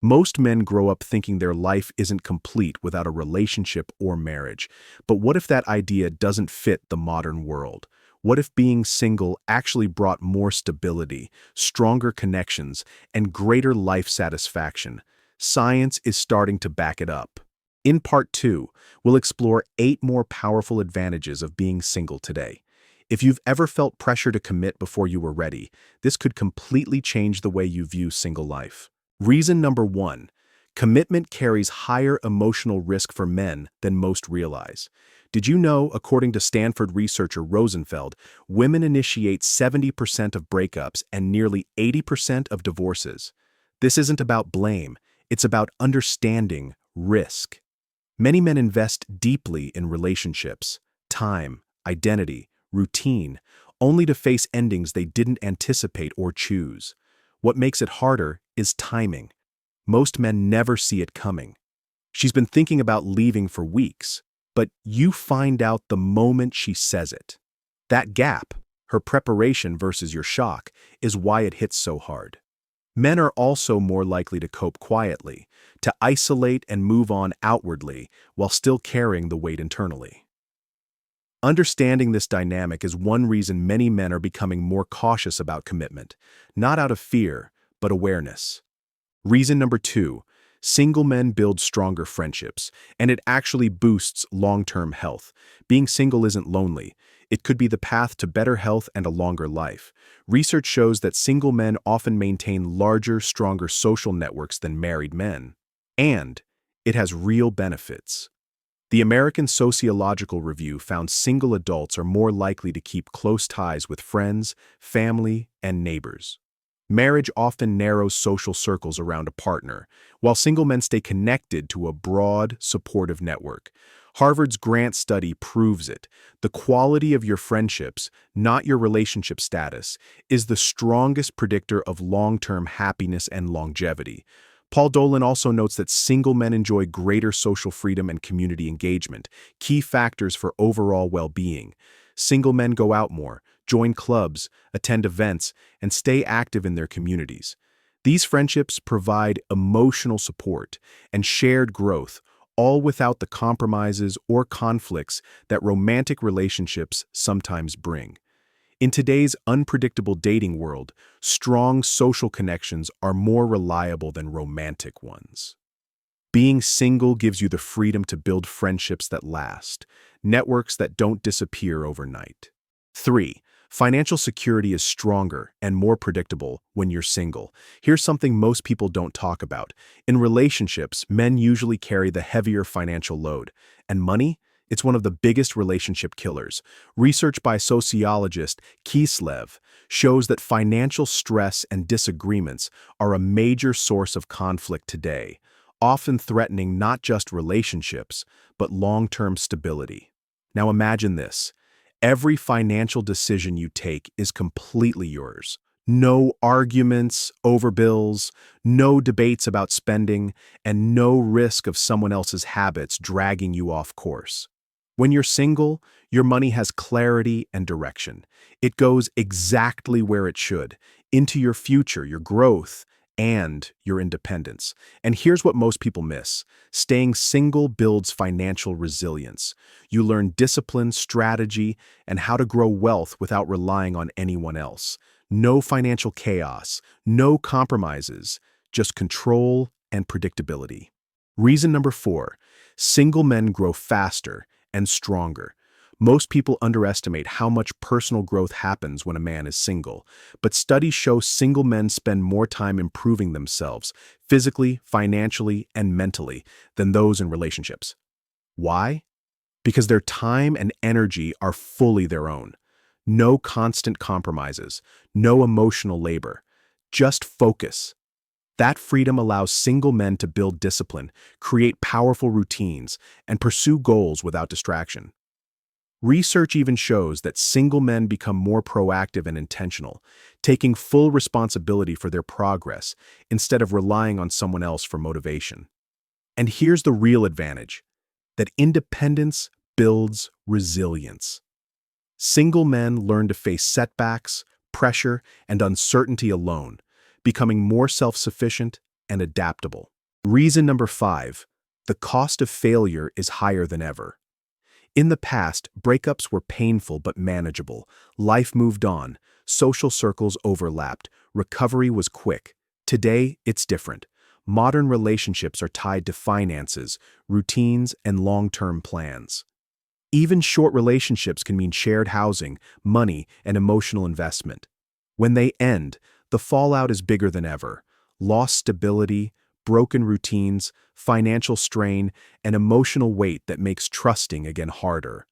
Most men grow up thinking their life isn't complete without a relationship or marriage. But what if that idea doesn't fit the modern world? What if being single actually brought more stability, stronger connections, and greater life satisfaction? Science is starting to back it up. In part 2, we'll explore 8 more powerful advantages of being single today. If you've ever felt pressure to commit before you were ready, this could completely change the way you view single life. Reason number 1, commitment carries higher emotional risk for men than most realize. Did you know, according to Stanford researcher Rosenfeld, women initiate 70% of breakups and nearly 80% of divorces? This isn't about blame, it's about understanding risk. Many men invest deeply in relationships, time, identity, routine, only to face endings they didn't anticipate or choose. What makes it harder is timing. Most men never see it coming. She's been thinking about leaving for weeks, but you find out the moment she says it. That gap, her preparation versus your shock, is why it hits so hard. Men are also more likely to cope quietly, to isolate and move on outwardly while still carrying the weight internally. Understanding this dynamic is one reason many men are becoming more cautious about commitment, not out of fear, but awareness. Reason number 2, single men build stronger friendships, and it actually boosts long-term health. Being single isn't lonely. It could be the path to better health and a longer life. Research shows that single men often maintain larger, stronger social networks than married men. And it has real benefits. The American Sociological Review found single adults are more likely to keep close ties with friends, family, and neighbors. Marriage often narrows social circles around a partner, while single men stay connected to a broad, supportive network. Harvard's Grant study proves it. The quality of your friendships, not your relationship status, is the strongest predictor of long-term happiness and longevity. Paul Dolan also notes that single men enjoy greater social freedom and community engagement, key factors for overall well-being. Single men go out more, join clubs, attend events, and stay active in their communities. These friendships provide emotional support and shared growth, all without the compromises or conflicts that romantic relationships sometimes bring. In today's unpredictable dating world, strong social connections are more reliable than romantic ones. Being single gives you the freedom to build friendships that last, networks that don't disappear overnight. 3. Financial security is stronger and more predictable when you're single. Here's something most people don't talk about. In relationships, men usually carry the heavier financial load, and money? It's one of the biggest relationship killers. Research by sociologist Kislev shows that financial stress and disagreements are a major source of conflict today, often threatening not just relationships, but long-term stability. Now imagine this. Every financial decision you take is completely yours. No arguments over bills, no debates about spending, and no risk of someone else's habits dragging you off course. When you're single, your money has clarity and direction. It goes exactly where it should, into your future, your growth, and your independence. And here's what most people miss. Staying single builds financial resilience. You learn discipline, strategy, and how to grow wealth without relying on anyone else. No financial chaos, no compromises, just control and predictability. Reason number 4, single men grow faster and stronger. Most people underestimate how much personal growth happens when a man is single, but studies show single men spend more time improving themselves, physically, financially, and mentally, than those in relationships. Why? Because their time and energy are fully their own. No constant compromises, no emotional labor, just focus. That freedom allows single men to build discipline, create powerful routines, and pursue goals without distraction. Research even shows that single men become more proactive and intentional, taking full responsibility for their progress instead of relying on someone else for motivation. And here's the real advantage, that independence builds resilience. Single men learn to face setbacks, pressure, and uncertainty alone, becoming more self-sufficient and adaptable. Reason number 5, the cost of failure is higher than ever. In the past, breakups were painful but manageable. Life moved on, social circles overlapped, recovery was quick. Today, it's different. Modern relationships are tied to finances, routines, and long-term plans. Even short relationships can mean shared housing, money, and emotional investment. When they end, the fallout is bigger than ever. Lost stability, broken routines, financial strain, and emotional weight that makes trusting again harder.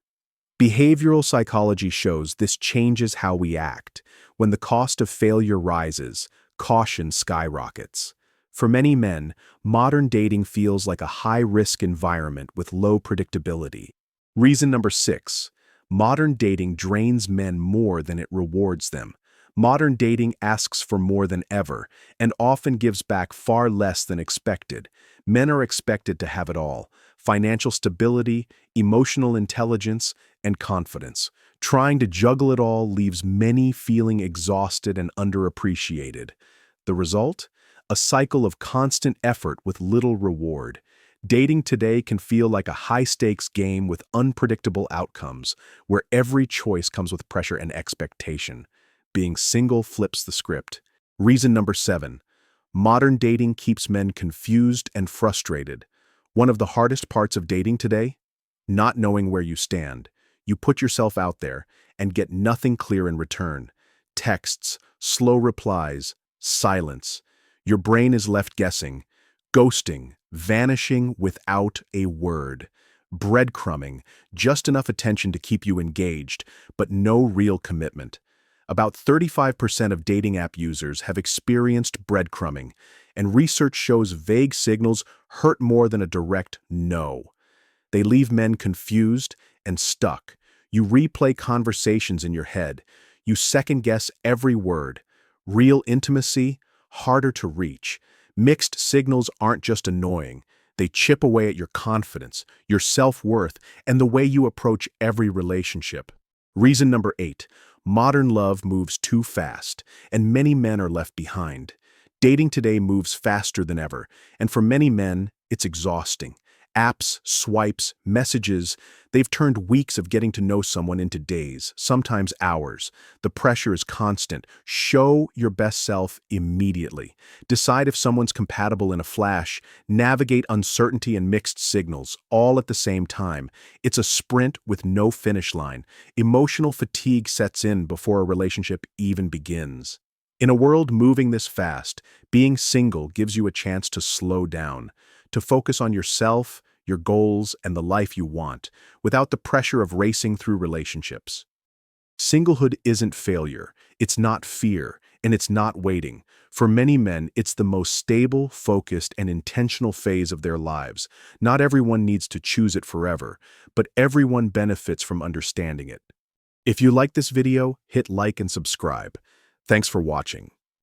Behavioral psychology shows this changes how we act. When the cost of failure rises, caution skyrockets. For many men, modern dating feels like a high-risk environment with low predictability. Reason number 6, modern dating drains men more than it rewards them. Modern dating asks for more than ever, and often gives back far less than expected. Men are expected to have it all: financial stability, emotional intelligence, and confidence. Trying to juggle it all leaves many feeling exhausted and underappreciated. The result? A cycle of constant effort with little reward. Dating today can feel like a high-stakes game with unpredictable outcomes, where every choice comes with pressure and expectation. Being single flips the script. Reason number 7, modern dating keeps men confused and frustrated. One of the hardest parts of dating today? Not knowing where you stand. You put yourself out there and get nothing clear in return. Texts, slow replies, silence. Your brain is left guessing, ghosting, vanishing without a word. Breadcrumbing, just enough attention to keep you engaged, but no real commitment. About 35% of dating app users have experienced breadcrumbing, and research shows vague signals hurt more than a direct no. They leave men confused and stuck. You replay conversations in your head. You second-guess every word. Real intimacy? Harder to reach. Mixed signals aren't just annoying. They chip away at your confidence, your self-worth, and the way you approach every relationship. Reason number 8, modern love moves too fast, and many men are left behind. Dating today moves faster than ever, and for many men, it's exhausting. Apps, swipes, messages, they've turned weeks of getting to know someone into days, sometimes hours. The pressure is constant. Show your best self immediately. Decide if someone's compatible in a flash. Navigate uncertainty and mixed signals, all at the same time. It's a sprint with no finish line. Emotional fatigue sets in before a relationship even begins. In a world moving this fast, being single gives you a chance to slow down, to focus on yourself, your goals, and the life you want, without the pressure of racing through relationships. Singlehood isn't failure, it's not fear, and it's not waiting. For many men, it's the most stable, focused, and intentional phase of their lives. Not everyone needs to choose it forever, but everyone benefits from understanding it. If you like this video, hit like and subscribe. Thanks for watching.